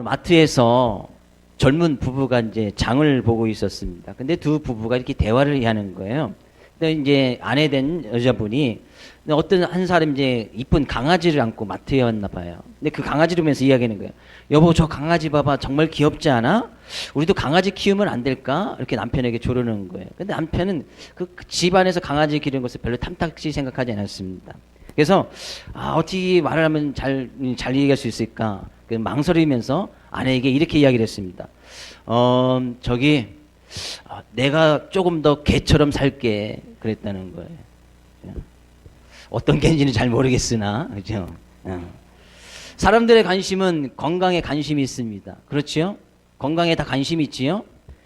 마트에서 젊은 부부가 이제 장을 보고 있었습니다. 근데 두 부부가 이렇게 대화를 하는 거예요. 근데 이제 아내 된 여자분이 어떤 한 사람 이제 이쁜 강아지를 안고 마트에 왔나 봐요. 근데 그 강아지를 보면서 이야기하는 거예요. 여보, 저 강아지 봐봐. 정말 귀엽지 않아? 우리도 강아지 키우면 안 될까? 이렇게 남편에게 조르는 거예요. 근데 남편은 그 집안에서 강아지 기르는 것을 별로 탐탁시 생각하지 않았습니다. 그래서 어떻게 말을 하면 잘 얘기할 수 있을까? 망설이면서 아내에게 이렇게 이야기를 했습니다. 내가 조금 더 개처럼 살게 그랬다는 거예요. 어떤 개인지는 잘 모르겠으나, 그죠? 사람들의 관심은 건강에 관심이 있습니다. 그렇죠? 건강에 다 관심이 있지요?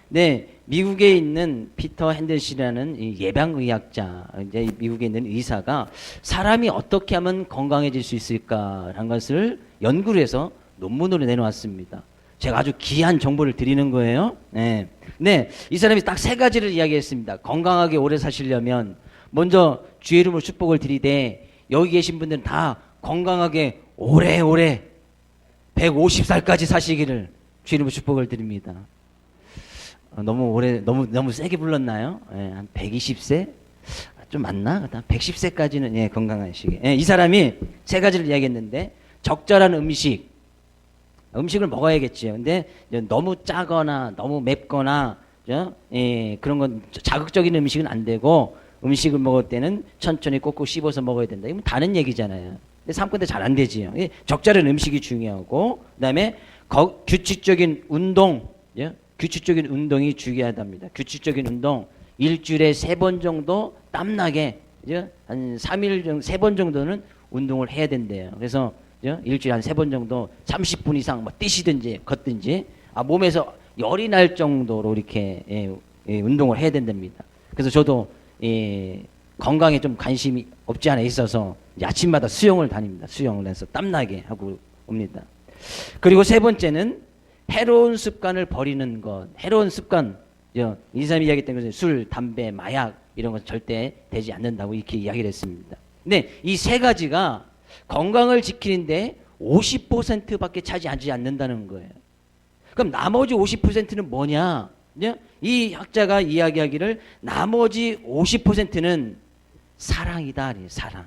네, 미국에 있는 피터 핸들슨이라는 예방의학자, 이제 미국에 있는 의사가 사람이 어떻게 하면 건강해질 수 있을까라는 것을 연구를 해서 논문으로 내놓았습니다. 제가 아주 귀한 정보를 드리는 거예요. 네, 이 사람이 딱 세 가지를 이야기했습니다. 건강하게 오래 사시려면 먼저 주의 이름으로 축복을 드리되 여기 계신 분들은 다 건강하게 오래오래 150살까지 사시기를 주의 이름으로 축복을 드립니다. 너무 세게 불렀나요? 예, 한 120세? 좀 맞나? 110세까지는 예, 건강하시게. 예, 이 사람이 세 가지를 이야기했는데 적절한 음식을 먹어야겠지요. 근데 너무 짜거나 너무 맵거나 그런 건 자극적인 음식은 안 되고 음식을 먹을 때는 천천히 꼭꼭 씹어서 먹어야 된다. 이건 다른 얘기잖아요. 근데 삶건데 잘 안 되지요. 적절한 음식이 중요하고 그다음에 규칙적인 운동이 중요하답니다. 규칙적인 운동 일주일에 3번 정도 땀나게 한 3일 정도 3번 정도는 운동을 해야 된대요. 그래서 일주일에 한 3번 정도 30분 이상 뭐 뛰시든지 걷든지 몸에서 열이 날 정도로 이렇게 운동을 해야 된답니다. 그래서 저도 건강에 좀 관심이 없지 않아 있어서 아침마다 수영을 다닙니다. 수영을 해서 땀나게 하고 옵니다. 그리고 세 번째는 해로운 습관을 버리는 것. 해로운 습관, 이 사람이 이야기했던 것은 술, 담배, 마약 이런 것 절대 되지 않는다고 이렇게 이야기를 했습니다. 근데 이 세 가지가 건강을 지키는데 50%밖에 차지하지 않는다는 거예요. 그럼 나머지 50%는 뭐냐? 이 학자가 이야기하기를 나머지 50%는 사랑이다. 사랑.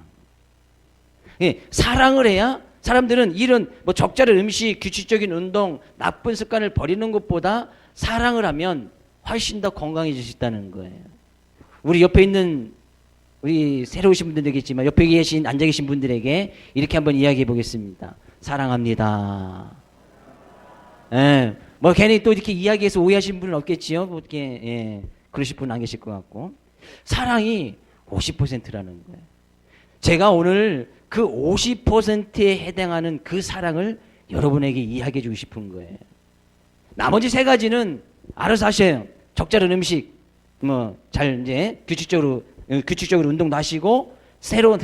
사랑을 해야 사람들은 이런 적절한 음식, 규칙적인 운동, 나쁜 습관을 버리는 것보다 사랑을 하면 훨씬 더 건강해질 수 있다는 거예요. 우리 옆에 있는 우리 새로 오신 분들도 있겠지만 옆에 앉아 계신 분들에게 이렇게 한번 이야기해 보겠습니다. 사랑합니다. 괜히 또 이렇게 이야기해서 오해하신 분은 없겠지요. 이렇게 그러실 분은 안 계실 것 같고 사랑이 50%라는 거예요. 제가 오늘 그 50%에 해당하는 그 사랑을 여러분에게 이야기해 주고 싶은 거예요. 나머지 세 가지는 알아서 하셔요. 적절한 음식, 규칙적으로 운동도 하시고, 새로운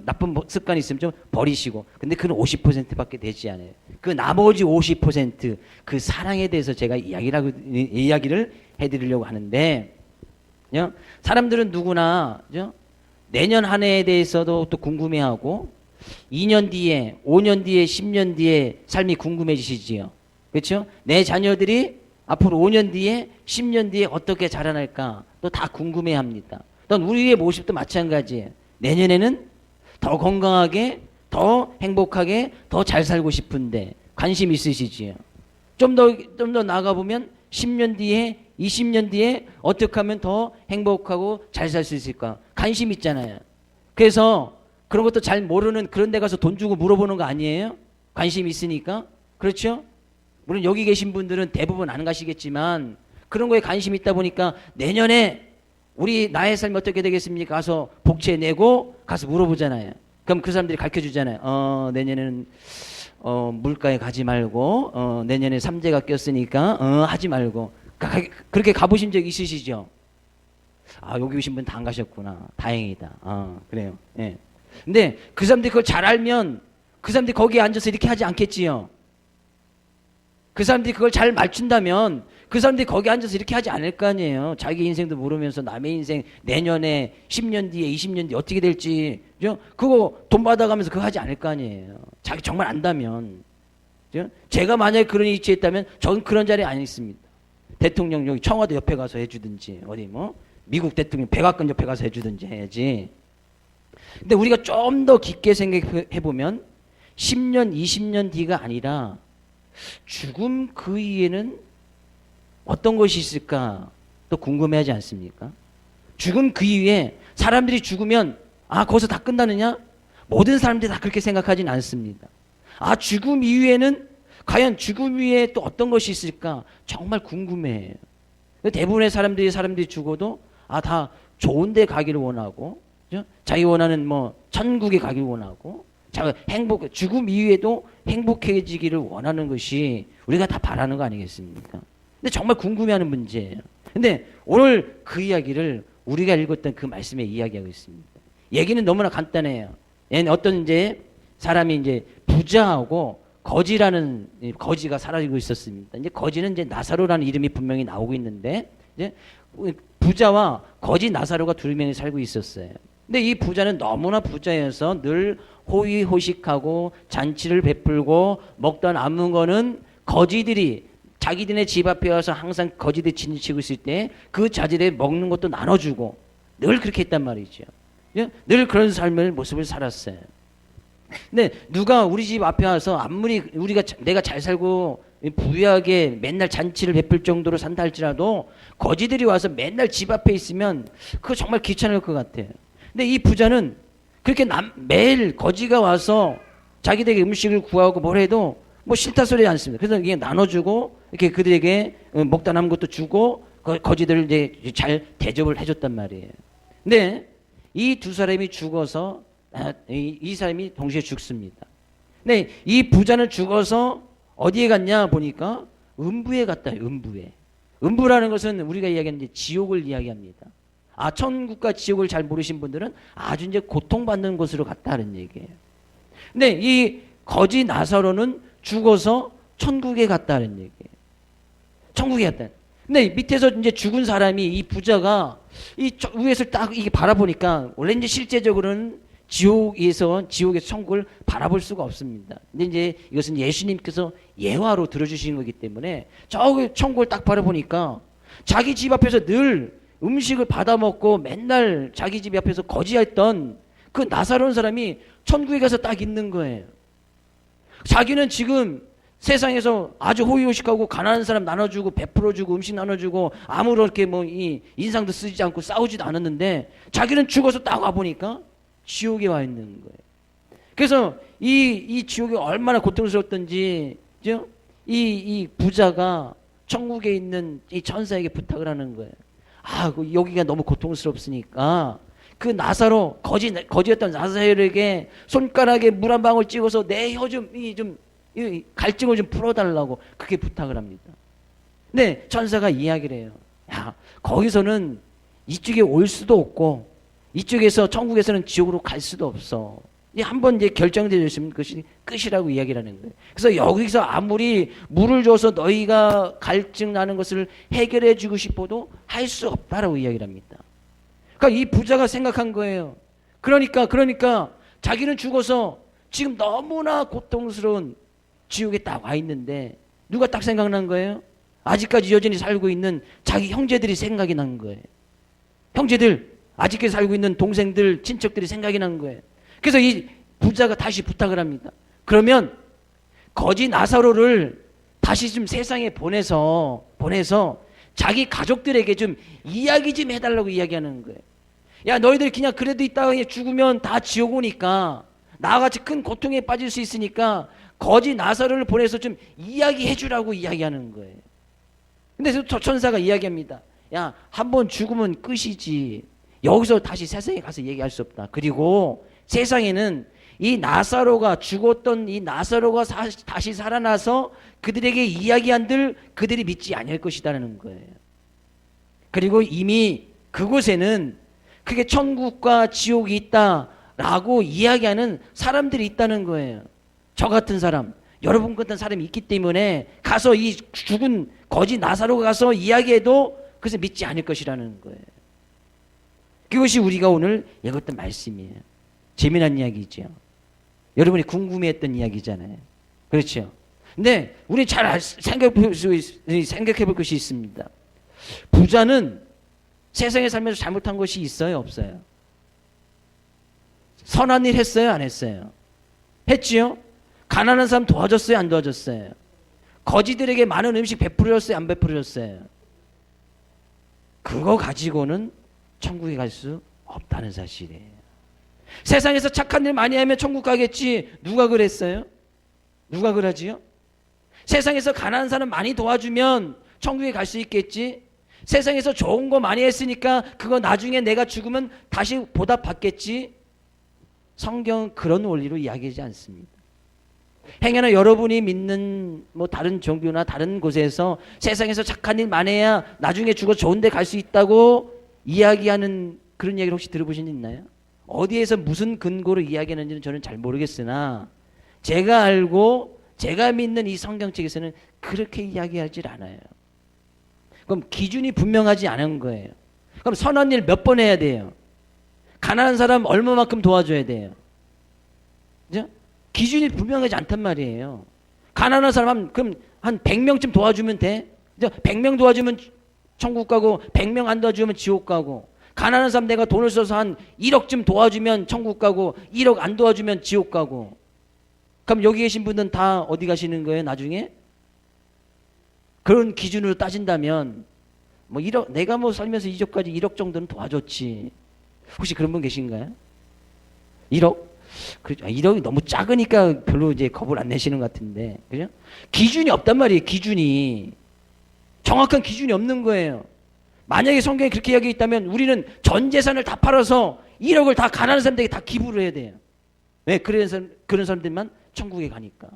나쁜 습관이 있으면 좀 버리시고, 근데 그건 50%밖에 되지 않아요. 그 나머지 50%, 그 사랑에 대해서 제가 이야기를 해드리려고 하는데, 사람들은 누구나, 내년 한 해에 대해서도 또 궁금해하고 2년 뒤에 5년 뒤에 10년 뒤에 삶이 궁금해지시지요. 그렇죠? 내 자녀들이 앞으로 5년 뒤에 10년 뒤에 어떻게 자라날까 또 다 궁금해합니다. 또 우리의 모습도 마찬가지예요. 내년에는 더 건강하게 더 행복하게 더 잘 살고 싶은데 관심 있으시지요. 좀 더 나가보면 10년 뒤에 20년 뒤에 어떻게 하면 더 행복하고 잘 살 수 있을까? 관심 있잖아요. 그래서 그런 것도 잘 모르는 그런 데 가서 돈 주고 물어보는 거 아니에요? 관심 있으니까. 그렇죠? 물론 여기 계신 분들은 대부분 안 가시겠지만 그런 거에 관심이 있다 보니까 내년에 나의 삶이 어떻게 되겠습니까? 가서 복채 내고 가서 물어보잖아요. 그럼 그 사람들이 가르쳐 주잖아요. 내년에는 물가에 가지 말고 내년에 삼재가 꼈으니까 하지 말고. 그렇게 가보신 적 있으시죠? 여기 오신 분 다 안 가셨구나. 다행이다. 그래요. 예. 근데 그 사람들이 그걸 잘 알면 그 사람들이 거기에 앉아서 이렇게 하지 않겠지요. 그 사람들이 그걸 잘 맞춘다면 그 사람들이 거기 앉아서 이렇게 하지 않을 거 아니에요. 자기 인생도 모르면서 남의 인생 내년에 10년 뒤에 20년 뒤에 어떻게 될지 그거 돈 받아가면서 그거 하지 않을 거 아니에요. 자기 정말 안다면. 제가 만약에 그런 위치에 있다면 저는 그런 자리에 안 있습니다. 대통령 여기 청와대 옆에 가서 해주든지 어디 뭐 미국 대통령 백악관 옆에 가서 해주든지 해야지. 근데 우리가 좀 더 깊게 생각해 보면 10년, 20년 뒤가 아니라 죽음 그 이후에는 어떤 것이 있을까 또 궁금해하지 않습니까? 죽음 그 이후에 사람들이 죽으면 거기서 다 끝나느냐? 모든 사람들이 다 그렇게 생각하진 않습니다. 죽음 이후에는 과연 죽음 이후에 또 어떤 것이 있을까 정말 궁금해해요. 대부분의 사람들이 죽어도 다 좋은 데 가기를 원하고, 그죠? 자기 원하는 뭐 천국에 가기를 원하고, 죽음 이후에도 행복해지기를 원하는 것이 우리가 다 바라는 거 아니겠습니까? 근데 정말 궁금해하는 문제예요. 근데 오늘 그 이야기를 우리가 읽었던 그 말씀에 이야기하고 있습니다. 얘기는 너무나 간단해요. 어떤 이제 사람이 이제 부자하고 거지라는 거지가 사라지고 있었습니다. 이제 거지는 이제 나사로라는 이름이 분명히 나오고 있는데 이제 부자와 거지 나사로가 두 명이 살고 있었어요. 근데 이 부자는 너무나 부자여서 늘 호의호식하고 잔치를 베풀고 먹다 남은 거는 거지들이 자기들의 집 앞에 와서 항상 거지들이 진치고 있을 때 그 자질에 먹는 것도 나눠주고 늘 그렇게 했단 말이죠. 늘 그런 삶을 모습을 살았어요. 근데 누가 우리 집 앞에 와서 아무리 내가 잘 살고 부유하게 맨날 잔치를 베풀 정도로 산다 할지라도 거지들이 와서 맨날 집 앞에 있으면 그거 정말 귀찮을 것 같아요. 근데 이 부자는 그렇게 매일 거지가 와서 자기들에게 음식을 구하고 뭘 해도 뭐 싫다 소리 않습니다. 그래서 이게 나눠주고 이렇게 그들에게 먹다 남은 것도 주고 거지들을 이제 잘 대접을 해줬단 말이에요. 근데 이 두 사람이 죽어서 이 사람이 동시에 죽습니다. 근데 이 부자는 죽어서 어디에 갔냐 보니까 음부에 갔다. 음부라는 것은 우리가 이야기하는 이제 지옥을 이야기합니다. 천국과 지옥을 잘 모르신 분들은 아주 이제 고통받는 곳으로 갔다는 얘기예요. 근데 이 거지 나사로는 죽어서 천국에 갔다는 얘기예요. 천국에 갔다. 근데 밑에서 이제 죽은 사람이 이 부자가 이 위에서 딱 이게 바라보니까 원래 이제 실제적으로는 지옥에서 천국을 바라볼 수가 없습니다. 근데 이제 이것은 예수님께서 예화로 들어주시는 거기 때문에 저 천국을 딱 바라보니까 자기 집 앞에서 늘 음식을 받아 먹고 맨날 자기 집 앞에서 거지했던 그 나사로운 사람이 천국에 가서 딱 있는 거예요. 자기는 지금 세상에서 아주 호의호식하고 가난한 사람 나눠주고 베풀어주고 음식 나눠주고 아무런 이렇게 뭐 이 인상도 쓰지 않고 싸우지도 않았는데 자기는 죽어서 딱 와보니까 지옥에 와 있는 거예요. 그래서 이 지옥이 얼마나 고통스러웠던지 이 부자가 천국에 있는 이 천사에게 부탁을 하는 거예요. 여기가 너무 고통스럽으니까 그 나사로 거지였던 나사로에게 손가락에 물 한 방울 찍어서 내 혀 좀 갈증을 좀 풀어달라고 그렇게 부탁을 합니다. 근데 천사가 이야기를 해요. 거기서는 이쪽에 올 수도 없고 이쪽에서 천국에서는 지옥으로 갈 수도 없어. 한번 이제 결정되어 있으면 그것이 끝이라고 이야기를 하는 거예요. 그래서 여기서 아무리 물을 줘서 너희가 갈증 나는 것을 해결해 주고 싶어도 할 수 없다라고 이야기를 합니다. 그러니까 이 부자가 생각한 거예요. 그러니까 자기는 죽어서 지금 너무나 고통스러운 지옥에 딱 와 있는데 누가 딱 생각난 거예요? 아직까지 여전히 살고 있는 자기 형제들이 생각이 난 거예요. 형제들, 아직까지 살고 있는 동생들, 친척들이 생각이 난 거예요. 그래서 이 부자가 다시 부탁을 합니다. 그러면 거지 나사로를 다시 좀 세상에 보내서 자기 가족들에게 좀 이야기 좀 해달라고 이야기하는 거예요. 야, 너희들 그냥 그래도 있다가 죽으면 다 지옥 오니까 나같이 큰 고통에 빠질 수 있으니까 거지 나사로를 보내서 좀 이야기해 주라고 이야기하는 거예요. 근데 저 천사가 이야기합니다. 야, 한번 죽으면 끝이지. 여기서 다시 세상에 가서 얘기할 수 없다. 그리고 세상에는 이 나사로가 죽었던 이 나사로가 다시 살아나서 그들에게 이야기한들 그들이 믿지 않을 것이라는 거예요. 그리고 이미 그곳에는 그게 천국과 지옥이 있다라고 이야기하는 사람들이 있다는 거예요. 저 같은 사람, 여러분 같은 사람이 있기 때문에 가서 이 죽은 거지 나사로가 가서 이야기해도 그것을 믿지 않을 것이라는 거예요. 그것이 우리가 오늘 읽었던 말씀이에요. 재미난 이야기죠. 여러분이 궁금해했던 이야기잖아요. 그렇죠. 근데 우리 잘 생각해 볼 것이 있습니다. 부자는 세상에 살면서 잘못한 것이 있어요, 없어요? 선한 일 했어요, 안 했어요? 했지요? 가난한 사람 도와줬어요, 안 도와줬어요? 거지들에게 많은 음식 베풀어줬어요, 안 베풀어줬어요? 그거 가지고는 천국에 갈 수 없다는 사실이에요. 세상에서 착한 일 많이 하면 천국 가겠지. 누가 그랬어요? 누가 그러지요? 세상에서 가난한 사람 많이 도와주면 천국에 갈 수 있겠지. 세상에서 좋은 거 많이 했으니까 그거 나중에 내가 죽으면 다시 보답받겠지. 성경은 그런 원리로 이야기하지 않습니다. 행여나 여러분이 믿는 뭐 다른 종교나 다른 곳에서 세상에서 착한 일 많이 해야 나중에 죽어 좋은 데 갈 수 있다고 이야기하는 그런 이야기를 혹시 들어보신 적 있나요? 어디에서 무슨 근거로 이야기하는지는 저는 잘 모르겠으나 제가 알고 제가 믿는 이 성경책에서는 그렇게 이야기하지 않아요. 그럼 기준이 분명하지 않은 거예요. 그럼 선한 일 몇 번 해야 돼요? 가난한 사람 얼마만큼 도와줘야 돼요? 그죠? 기준이 분명하지 않단 말이에요. 가난한 사람 그럼 한 100명쯤 도와주면 돼? 100명 도와주면 천국 가고 100명 안 도와주면 지옥 가고, 가난한 사람 내가 돈을 써서 한 1억쯤 도와주면 천국 가고 1억 안 도와주면 지옥 가고. 그럼 여기 계신 분들은 다 어디 가시는 거예요, 나중에? 그런 기준으로 따진다면 뭐 1억, 내가 뭐 살면서 이전까지 1억 정도는 도와줬지. 혹시 그런 분 계신가요? 1억? 그렇죠. 1억이 너무 작으니까 별로 이제 겁을 안 내시는 것 같은데. 그죠? 기준이 없단 말이에요, 기준이. 정확한 기준이 없는 거예요. 만약에 성경에 그렇게 이야기했다면 우리는 전 재산을 다 팔아서 1억을 다 가난한 사람들에게 다 기부를 해야 돼요. 왜? 그래서 그런 사람들만 천국에 가니까.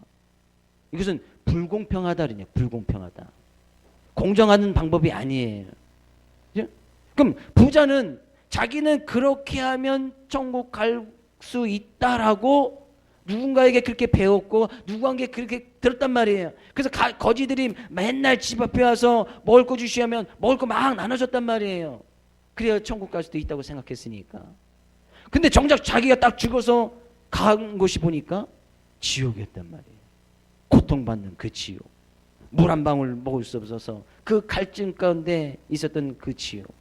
이것은 불공평하다 그러냐, 불공평하다. 공정하는 방법이 아니에요. 그죠? 그럼 부자는 자기는 그렇게 하면 천국 갈 수 있다라고 누군가에게 그렇게 배웠고 누구한테 그렇게 들었단 말이에요. 그래서 거지들이 맨날 집 앞에 와서 먹을 거 주시하면 먹을 거 막 나눠줬단 말이에요. 그래야 천국 갈 수도 있다고 생각했으니까. 근데 정작 자기가 딱 죽어서 간 곳이 보니까 지옥이었단 말이에요. 고통받는 그 지옥. 물 한 방울 먹을 수 없어서 그 갈증 가운데 있었던 그 지옥.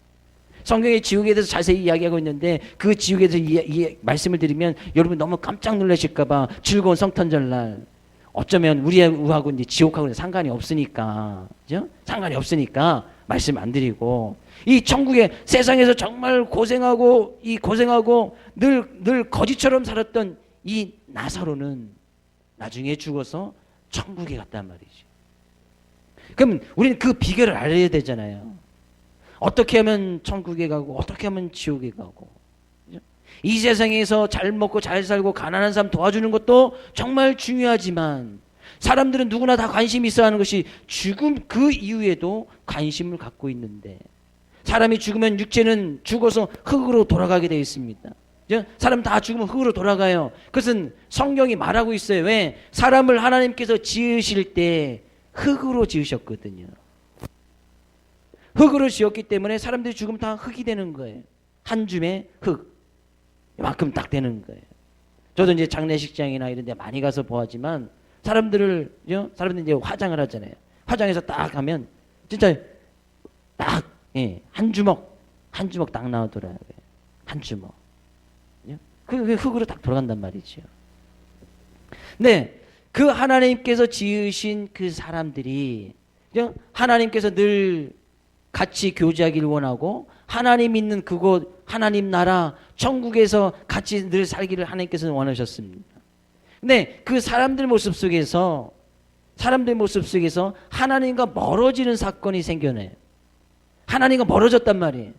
성경의 지옥에 대해서 자세히 이야기하고 있는데 그 지옥에 대해서 말씀을 드리면 여러분 너무 깜짝 놀라실까 봐 즐거운 성탄절날 어쩌면 우리하고 이제 지옥하고는 상관이 없으니까, 그죠? 상관이 없으니까 말씀 안 드리고, 이 천국에 세상에서 정말 고생하고 늘 거지처럼 살았던 이 나사로는 나중에 죽어서 천국에 갔단 말이죠. 그럼 우리는 그 비결을 알아야 되잖아요. 어떻게 하면 천국에 가고 어떻게 하면 지옥에 가고. 그죠? 이 세상에서 잘 먹고 잘 살고 가난한 사람 도와주는 것도 정말 중요하지만 사람들은 누구나 다 관심이 있어야 하는 것이 죽음 그 이후에도 관심을 갖고 있는데, 사람이 죽으면 육체는 죽어서 흙으로 돌아가게 되어 있습니다. 사람 다 죽으면 흙으로 돌아가요. 그것은 성경이 말하고 있어요. 왜? 사람을 하나님께서 지으실 때 흙으로 지으셨거든요. 흙으로 지었기 때문에 사람들이 죽으면 다 흙이 되는 거예요. 한 줌의 흙. 이만큼 딱 되는 거예요. 저도 이제 장례식장이나 이런 데 많이 가서 보았지만 사람들이 이제 화장을 하잖아요. 화장해서 딱 하면 진짜 딱, 한 주먹 딱 나오더라고요. 한 주먹. 그 흙으로 딱 돌아간단 말이죠. 네. 그 하나님께서 지으신 그 사람들이 하나님께서 늘 같이 교제하기를 원하고 하나님 있는 그곳, 하나님 나라, 천국에서 같이 늘 살기를 하나님께서는 원하셨습니다. 근데 그 사람들 모습 속에서 하나님과 멀어지는 사건이 생겨나요. 하나님과 멀어졌단 말이에요.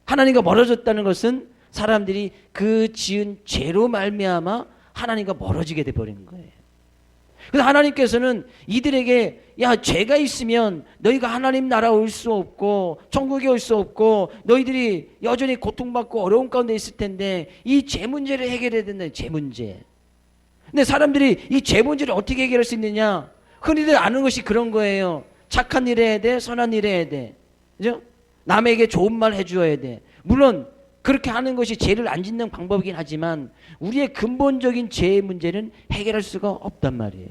하나님과 멀어졌다는 것은 사람들이 그 지은 죄로 말미암아 하나님과 멀어지게 돼버린 거예요. 그래서 하나님께서는 이들에게 야, 죄가 있으면 너희가 하나님 나라 올 수 없고 천국에 올 수 없고 너희들이 여전히 고통받고 어려운 가운데 있을 텐데 이 죄 문제를 해결해야 된다. 죄 문제. 근데 사람들이 이 죄 문제를 어떻게 해결할 수 있느냐? 흔히들 아는 것이 그런 거예요. 착한 일 해야 돼. 선한 일 해야 돼. 그죠? 남에게 좋은 말 해줘야 돼. 물론 그렇게 하는 것이 죄를 안 짓는 방법이긴 하지만 우리의 근본적인 죄의 문제는 해결할 수가 없단 말이에요.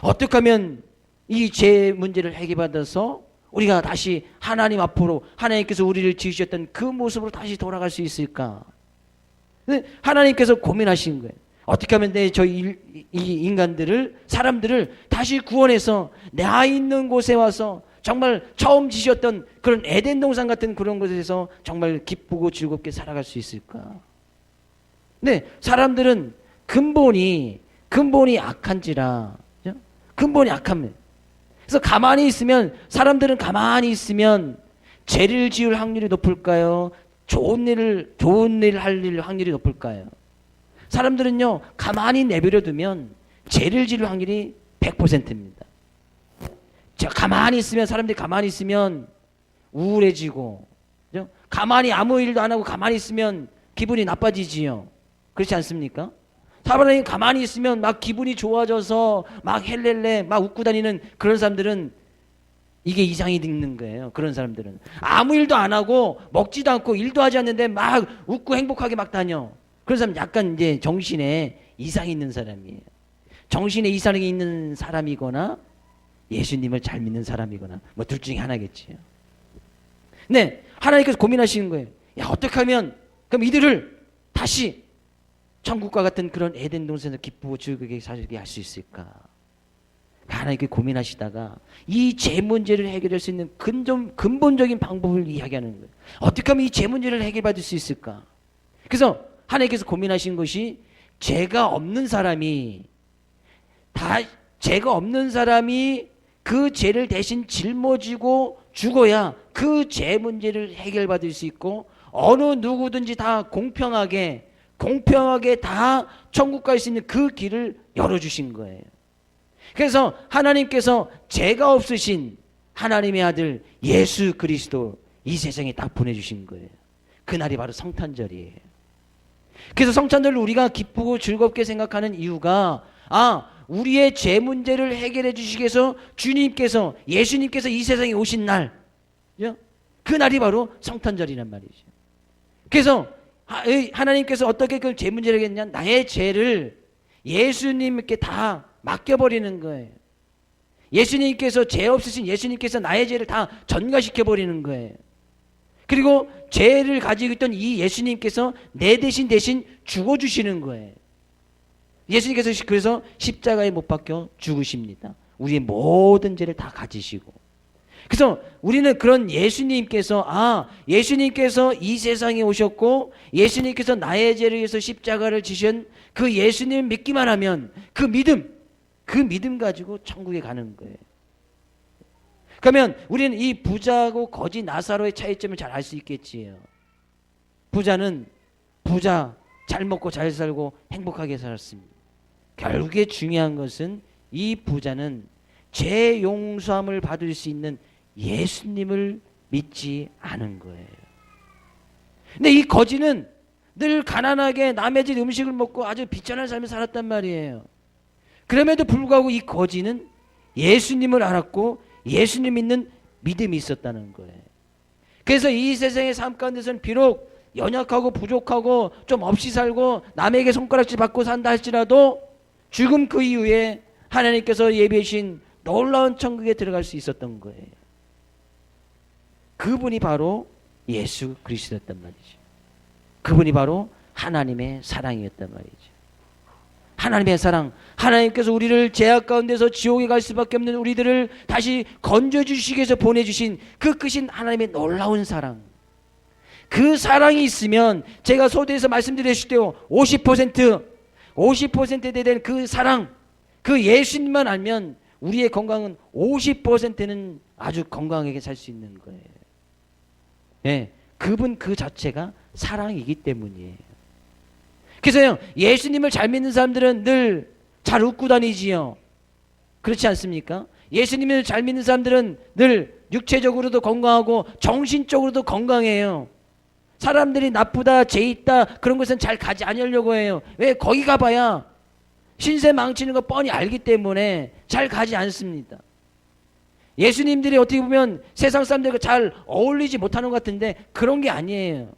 어떻게 하면 이 죄 문제를 해결받아서 우리가 다시 하나님 앞으로 하나님께서 우리를 지으셨던 그 모습으로 다시 돌아갈 수 있을까? 하나님께서 고민하신 거예요. 어떻게 하면 이 인간들을, 사람들을 다시 구원해서 나 있는 곳에 와서 정말 처음 지셨던 그런 에덴 동산 같은 그런 곳에서 정말 기쁘고 즐겁게 살아갈 수 있을까? 네, 사람들은 근본이 악한지라, 근본이 악합니다. 그래서 가만히 있으면, 사람들은 가만히 있으면 죄를 지을 확률이 높을까요? 좋은 일 할 확률이 높을까요? 사람들은요, 가만히 내버려 두면 죄를 지을 확률이 100%입니다. 사람들이 가만히 있으면 우울해지고, 그죠? 아무 일도 안 하고 가만히 있으면 기분이 나빠지지요. 그렇지 않습니까? 사람이 가만히 있으면 막 기분이 좋아져서 막 헬렐레 막 웃고 다니는 그런 사람들은 이게 이상이 있는 거예요. 그런 사람들은 아무 일도 안 하고 먹지도 않고 일도 하지 않는데 막 웃고 행복하게 막 다녀. 그런 사람 약간 이제 정신에 이상이 있는 사람이에요. 정신에 이상이 있는 사람이거나 예수님을 잘 믿는 사람이거나 뭐 둘 중에 하나겠지요. 네, 하나님께서 고민하시는 거예요. 야, 어떻게 하면 그럼 이들을 다시 천국과 같은 그런 에덴 동산에서 기쁘고 즐겁게 살게 할 수 있을까? 하나님께 고민하시다가 이 죄 문제를 해결할 수 있는 근본적인 방법을 이야기하는 거예요. 어떻게 하면 이 죄 문제를 해결받을 수 있을까? 그래서 하나님께서 고민하신 것이 죄가 없는 사람이 그 죄를 대신 짊어지고 죽어야 그 죄 문제를 해결받을 수 있고 어느 누구든지 다 공평하게 다 천국 갈 수 있는 그 길을 열어주신 거예요. 그래서 하나님께서 죄가 없으신 하나님의 아들 예수 그리스도 이 세상에 딱 보내주신 거예요. 그날이 바로 성탄절이에요. 그래서 성탄절을 우리가 기쁘고 즐겁게 생각하는 이유가 우리의 죄 문제를 해결해 주시기 위해서 예수님께서 이 세상에 오신 날, 그날이 바로 성탄절이란 말이죠. 그래서 하나님께서 어떻게 그 죄 문제를 해결했냐? 나의 죄를 예수님께 다 맡겨버리는 거예요. 죄 없으신 예수님께서 나의 죄를 다 전가시켜버리는 거예요. 그리고 죄를 가지고 있던 이 예수님께서 내 대신 죽어주시는 거예요. 예수님께서 그래서 십자가에 못 박혀 죽으십니다. 우리의 모든 죄를 다 가지시고. 그래서 우리는 그런 예수님께서 이 세상에 오셨고 예수님께서 나의 죄를 위해서 십자가를 지신 그 예수님을 믿기만 하면 그 믿음 가지고 천국에 가는 거예요. 그러면 우리는 이 부자하고 거지 나사로의 차이점을 잘 알 수 있겠지요. 부자는 잘 먹고 잘 살고 행복하게 살았습니다. 결국에 중요한 것은 이 부자는 죄 용서함을 받을 수 있는 예수님을 믿지 않은 거예요. 근데 이 거지는 늘 가난하게 남의 집 음식을 먹고 아주 비천한 삶을 살았단 말이에요. 그럼에도 불구하고 이 거지는 예수님을 알았고 예수님 믿는 믿음이 있었다는 거예요. 그래서 이 세상의 삶 가운데서는 비록 연약하고 부족하고 좀 없이 살고 남에게 손가락질 받고 산다 할지라도 죽음 그 이후에 하나님께서 예비해 주신 놀라운 천국에 들어갈 수 있었던 거예요. 그분이 바로 예수 그리스도였단 말이죠. 그분이 바로 하나님의 사랑이었단 말이죠. 하나님의 사랑, 하나님께서 우리를 죄악 가운데서 지옥에 갈 수밖에 없는 우리들을 다시 건져주시기 위해서 보내주신 그 크신 하나님의 놀라운 사랑, 그 사랑이 있으면 제가 소대에서 말씀드렸을 때요 50%에 대한 그 사랑, 그 예수님만 알면 우리의 건강은 50%는 아주 건강하게 살 수 있는 거예요. 예, 그분 그 자체가 사랑이기 때문이에요. 그래서요 예수님을 잘 믿는 사람들은 늘 잘 웃고 다니지요. 그렇지 않습니까? 예수님을 잘 믿는 사람들은 늘 육체적으로도 건강하고 정신적으로도 건강해요. 사람들이 나쁘다, 죄 있다 그런 것은 잘 가지 않으려고 해요. 왜? 거기 가봐야 신세 망치는 거 뻔히 알기 때문에 잘 가지 않습니다. 예수님들이 어떻게 보면 세상 사람들과 잘 어울리지 못하는 것 같은데 그런 게 아니에요.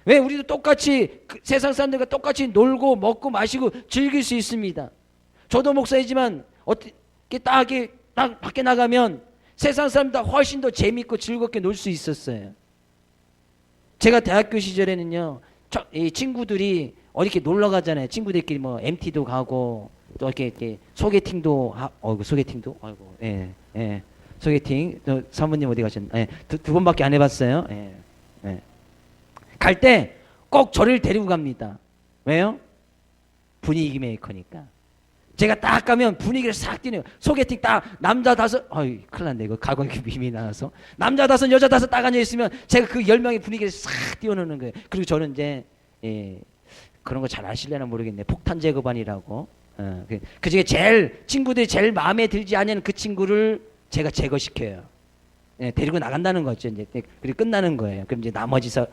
왜? 우리도 똑같이 세상 사람들과 똑같이 놀고 먹고 마시고 즐길 수 있습니다. 저도 목사이지만 딱 밖에 나가면 세상 사람보다 훨씬 더 재밌고 즐겁게 놀 수 있었어요. 제가 대학교 시절에는요, 이 친구들이 어디 이렇게 놀러 가잖아요. 친구들끼리 뭐 MT도 가고 또 이렇게 소개팅도 소개팅도 아이고 예. 소개팅 또 사모님 어디 가셨나? 예. 두 번밖에 안 해봤어요. 예. 갈 때 꼭 저를 데리고 갑니다. 왜요? 분위기 메이커니까. 제가 딱 가면 분위기를 싹 띄네요. 소개팅 딱 남자 5, 큰일 났네 이거 가광 비밀이 나와서 남자 5 여자 5 딱 앉아 있으면 제가 그 10명의 분위기를 싹 띄워놓는 거예요. 그리고 저는 이제 그런 거 잘 아실려나 모르겠네. 폭탄 제거반이라고. 그 중에 친구들이 제일 마음에 들지 않는 그 친구를 제가 제거시켜요. 데리고 나간다는 거죠. 이제 그리고 끝나는 거예요. 그럼 이제 나머지서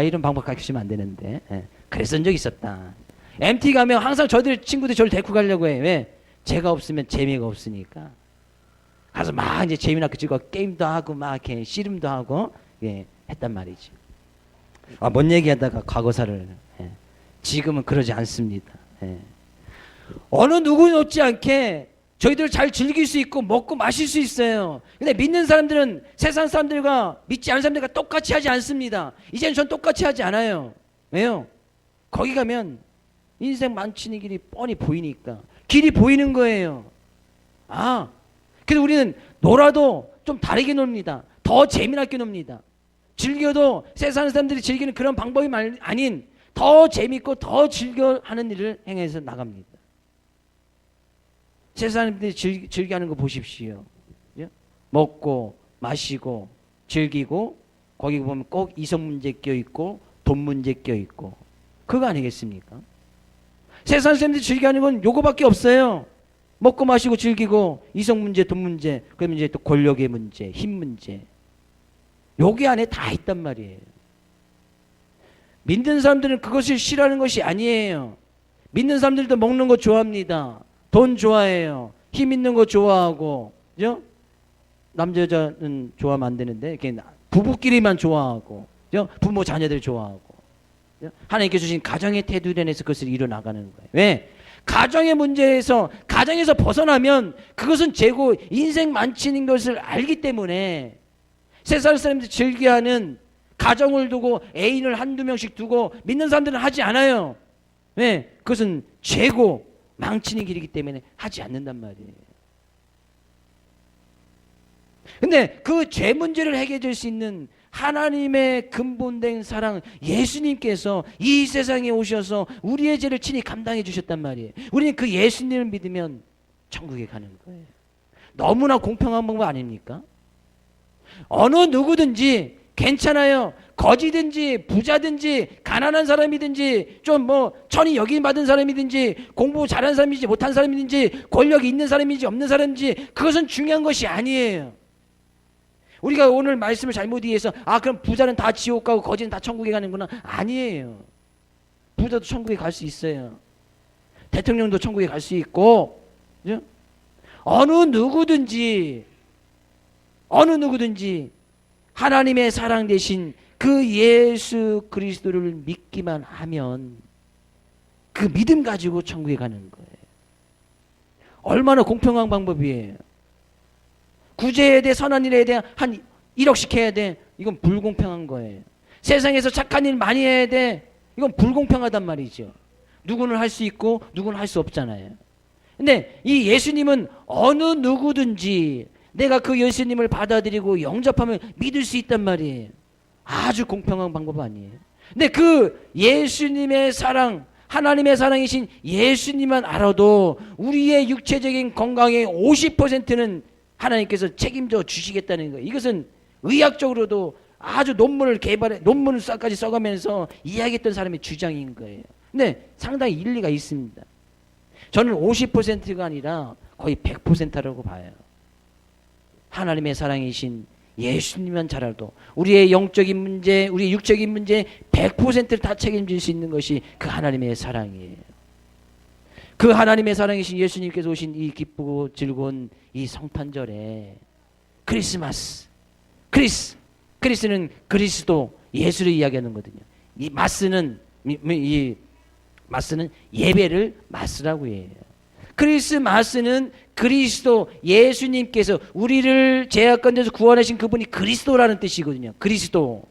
이런 방법 가르치면 안 되는데. 그랬던 적이 있었다. MT 가면 항상 친구들이 저를 데리고 가려고 해요. 왜? 제가 없으면 재미가 없으니까. 가서 막 이제 재미나게 즐거워 게임도 하고 막 이렇게 씨름도 하고 했단 말이지. 뭔 얘기하다가 과거사를. 지금은 그러지 않습니다. 어느 누구 못지않게 저희들 잘 즐길 수 있고 먹고 마실 수 있어요. 근데 믿는 사람들은 세상 사람들과 믿지 않는 사람들과 똑같이 하지 않습니다. 이제는 전 똑같이 하지 않아요. 왜요? 거기 가면 인생 망치는 길이 뻔히 보이니까. 길이 보이는 거예요. 그래서 우리는 놀아도 좀 다르게 놉니다. 더 재미나게 놉니다. 즐겨도 세상 사람들이 즐기는 그런 방법이 아닌 더 재밌고 더 즐겨 하는 일을 행해서 나갑니다. 세상 사람들이 즐겨하는 거 보십시오. 먹고 마시고 즐기고 거기 보면 꼭 이성 문제 껴있고 돈 문제 껴있고 그거 아니겠습니까? 세상 사람들이 즐겨하는 건 요거밖에 없어요. 먹고 마시고 즐기고 이성 문제 돈 문제 그러면 이제 또 권력의 문제 힘 문제 여기 안에 다 있단 말이에요. 믿는 사람들은 그것을 싫어하는 것이 아니에요. 믿는 사람들도 먹는 거 좋아합니다. 돈 좋아해요. 힘 있는 거 좋아하고, 그죠? 남자 여자는 좋아하면 안 되는데, 이렇게 부부끼리만 좋아하고, 그죠? 부모 자녀들 좋아하고, 그죠? 하나님께 주신 가정의 테두리 안에서 그것을 이뤄나가는 거예요. 왜? 가정의 문제에서 벗어나면 그것은 죄고 인생 망치는 것을 알기 때문에 세상 사람들이 즐겨하는 가정을 두고 애인을 한두 명씩 두고 믿는 사람들은 하지 않아요. 왜? 그것은 죄고 망치는 길이기 때문에 하지 않는단 말이에요. 근데 그 죄 문제를 해결할 수 있는 하나님의 근본된 사랑 예수님께서 이 세상에 오셔서 우리의 죄를 친히 감당해 주셨단 말이에요. 우리는 그 예수님을 믿으면 천국에 가는 거예요. 너무나 공평한 방법 아닙니까? 어느 누구든지 괜찮아요. 거지든지 부자든지 가난한 사람이든지 좀 천이 여긴 받은 사람이든지 공부 잘하는 사람이든지 못한 사람이든지 권력이 있는 사람이든지 없는 사람인지 그것은 중요한 것이 아니에요. 우리가 오늘 말씀을 잘못 이해해서 그럼 부자는 다 지옥 가고 거지는 다 천국에 가는구나. 아니에요. 부자도 천국에 갈 수 있어요. 대통령도 천국에 갈 수 있고, 그죠? 어느 누구든지 하나님의 사랑 대신 그 예수 그리스도를 믿기만 하면 그 믿음 가지고 천국에 가는 거예요. 얼마나 공평한 방법이에요. 구제해야 돼, 선한 일에 대해 한 1억씩 해야 돼. 이건 불공평한 거예요. 세상에서 착한 일 많이 해야 돼. 이건 불공평하단 말이죠. 누구는 할 수 있고 누구는 할 수 없잖아요. 근데 이 예수님은 어느 누구든지 내가 그 예수님을 받아들이고 영접하면 믿을 수 있단 말이에요. 아주 공평한 방법 아니에요. 근데 그 예수님의 사랑, 하나님의 사랑이신 예수님만 알아도 우리의 육체적인 건강의 50%는 하나님께서 책임져 주시겠다는 거예요. 이것은 의학적으로도 아주 논문을까지 써가면서 이야기했던 사람의 주장인 거예요. 근데 상당히 일리가 있습니다. 저는 50%가 아니라 거의 100%라고 봐요. 하나님의 사랑이신 예수님만 잘 알아도 우리의 영적인 문제, 우리의 육적인 문제 100%를 다 책임질 수 있는 것이 그 하나님의 사랑이에요. 그 하나님의 사랑이신 예수님께서 오신 이 기쁘고 즐거운 이 성탄절에 크리스는 그리스도 예수를 이야기하는 거거든요. 마스는 예배를 마스라고 해요. 크리스마스는 그리스도 예수님께서 우리를 죄악 가운데서 구원하신 그분이 그리스도라는 뜻이거든요. 그리스도.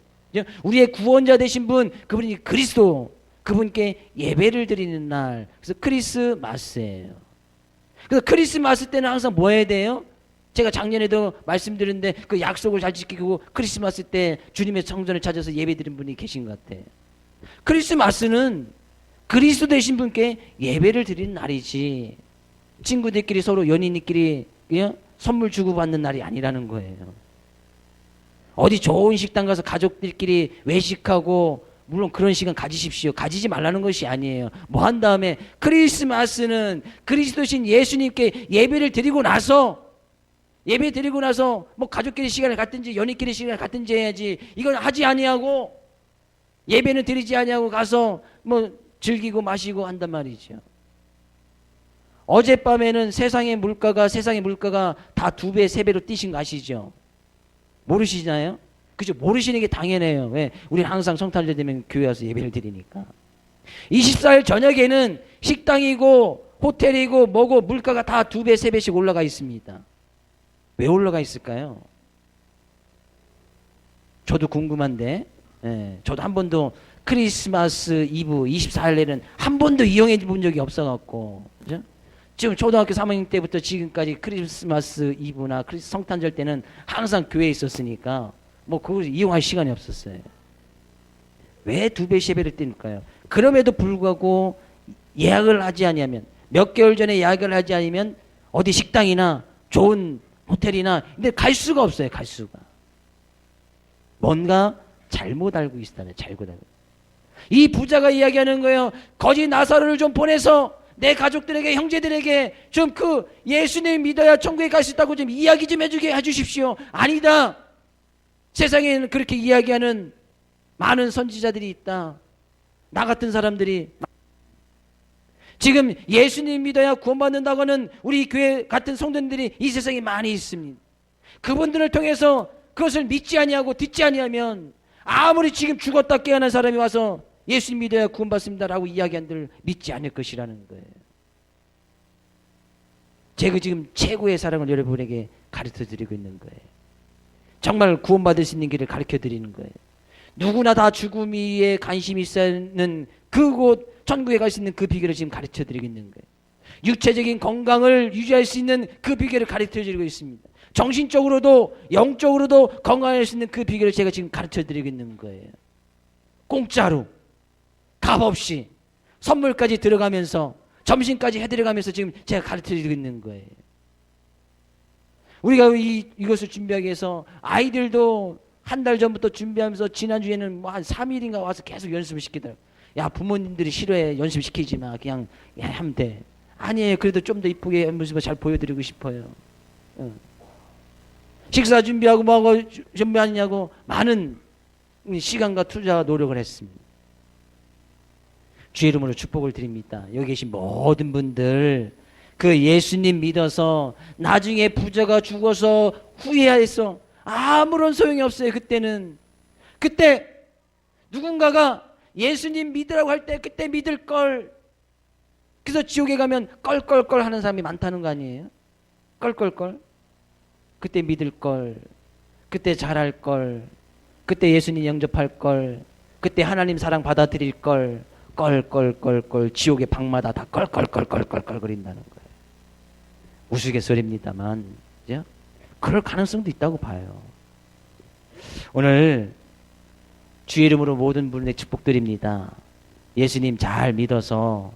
우리의 구원자 되신 분, 그분이 그리스도. 그분께 예배를 드리는 날. 그래서 크리스마스예요. 그래서 크리스마스 때는 항상 뭐 해야 돼요? 제가 작년에도 말씀드렸는데 그 약속을 잘 지키고 크리스마스 때 주님의 성전을 찾아서 예배 드린 분이 계신 것 같아요. 크리스마스는 그리스도 되신 분께 예배를 드리는 날이지 친구들끼리 서로 연인들끼리 선물 주고받는 날이 아니라는 거예요. 어디 좋은 식당 가서 가족들끼리 외식하고 물론 그런 시간 가지십시오. 가지지 말라는 것이 아니에요. 뭐 한 다음에 크리스마스는 그리스도신 예수님께 예배를 드리고 나서 뭐 가족끼리 시간을 갖든지 연인끼리 시간을 갖든지 해야지 이건 하지 아니하고 예배는 드리지 아니하고 가서 뭐 즐기고 마시고 한단 말이죠. 어젯밤에는 세상의 물가가 다 2배, 3배로 뛰신 거 아시죠? 모르시나요? 그죠? 모르시는 게 당연해요. 왜? 우리는 항상 성탄절 되면 교회 와서 예배를 드리니까. 24일 저녁에는 식당이고 호텔이고 뭐고 물가가 다 2배, 3배씩 올라가 있습니다. 왜 올라가 있을까요? 저도 궁금한데, 저도 한 번도 크리스마스 이브 24일에는 한 번도 이용해 본 적이 없어갖고, 그죠? 지금 초등학교 3학년 때부터 지금까지 크리스마스 이브나 성탄절 때는 항상 교회에 있었으니까 뭐 그걸 이용할 시간이 없었어요. 왜 2배, 3배를 뛸까요? 그럼에도 불구하고 예약을 하지 아니하면 몇 개월 전에 예약을 하지 않으면 어디 식당이나 좋은 호텔이나 근데 갈 수가 없어요. 갈 수가. 뭔가 잘못 알고 있다네. 잘못 알고. 이 부자가 이야기하는 거예요. 거지 나사로를 좀 보내서 내 가족들에게 형제들에게 좀 그 예수님 믿어야 천국에 갈 수 있다고 좀 이야기 좀 해주십시오. 아니다. 세상에는 그렇게 이야기하는 많은 선지자들이 있다. 나 같은 사람들이 지금 예수님 믿어야 구원받는다고는 우리 교회 같은 성도들이 이 세상에 많이 있습니다. 그분들을 통해서 그것을 믿지 아니하고 듣지 아니하면 아무리 지금 죽었다 깨어난 사람이 와서 예수님 믿어야 구원받습니다라고 이야기한들 믿지 않을 것이라는 거예요. 제가 지금 최고의 사랑을 여러분에게 가르쳐 드리고 있는 거예요. 정말 구원받을 수 있는 길을 가르쳐 드리는 거예요. 누구나 다 죽음 위에 관심이 있는 그곳 천국에 갈 수 있는 그 비결을 지금 가르쳐 드리고 있는 거예요. 육체적인 건강을 유지할 수 있는 그 비결을 가르쳐 드리고 있습니다. 정신적으로도 영적으로도 건강할 수 있는 그 비결을 제가 지금 가르쳐 드리고 있는 거예요. 공짜로 값 없이 선물까지 들어가면서 점심까지 해드려가면서 지금 제가 가르쳐드리고 있는 거예요. 우리가 이것을 준비하기 위해서 아이들도 한 달 전부터 준비하면서 지난주에는 뭐 한 3일인가 와서 계속 연습을 시키더라고요. 야, 부모님들이 싫어해. 연습시키지 마. 그냥 하면 돼. 아니에요. 그래도 좀 더 이쁘게 모습을 잘 보여드리고 싶어요. 식사 준비하고 뭐하고 준비하느냐고 많은 시간과 투자와 노력을 했습니다. 주의 이름으로 축복을 드립니다. 여기 계신 모든 분들 그 예수님 믿어서 나중에 부자가 죽어서 후회해서 아무런 소용이 없어요. 그때 누군가가 예수님 믿으라고 할 때 그때 믿을 걸. 그래서 지옥에 가면 껄껄껄 하는 사람이 많다는 거 아니에요? 껄껄껄. 그때 믿을 걸. 그때 잘할 걸. 그때 예수님 영접할 걸. 그때 하나님 사랑 받아들일 걸. 껄껄껄껄 지옥의 방마다 다 껄껄껄껄껄 거린다는 거예요. 우스갯소리입니다만, 그죠? 그럴 가능성도 있다고 봐요. 오늘 주의 이름으로 모든 분에게 축복드립니다. 예수님 잘 믿어서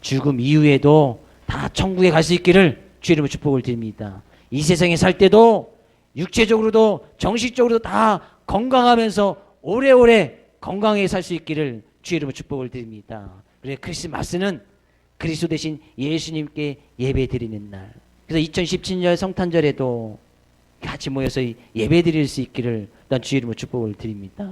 죽음 이후에도 다 천국에 갈 수 있기를 주의 이름으로 축복을 드립니다. 이 세상에 살 때도 육체적으로도 정신적으로도 다 건강하면서 오래오래 건강하게 살 수 있기를 주의 이름으로 축복을 드립니다. 그래 크리스마스는 그리스도 대신 예수님께 예배 드리는 날. 그래서 2017년 성탄절에도 같이 모여서 예배 드릴 수 있기를 난 주의 이름으로 축복을 드립니다.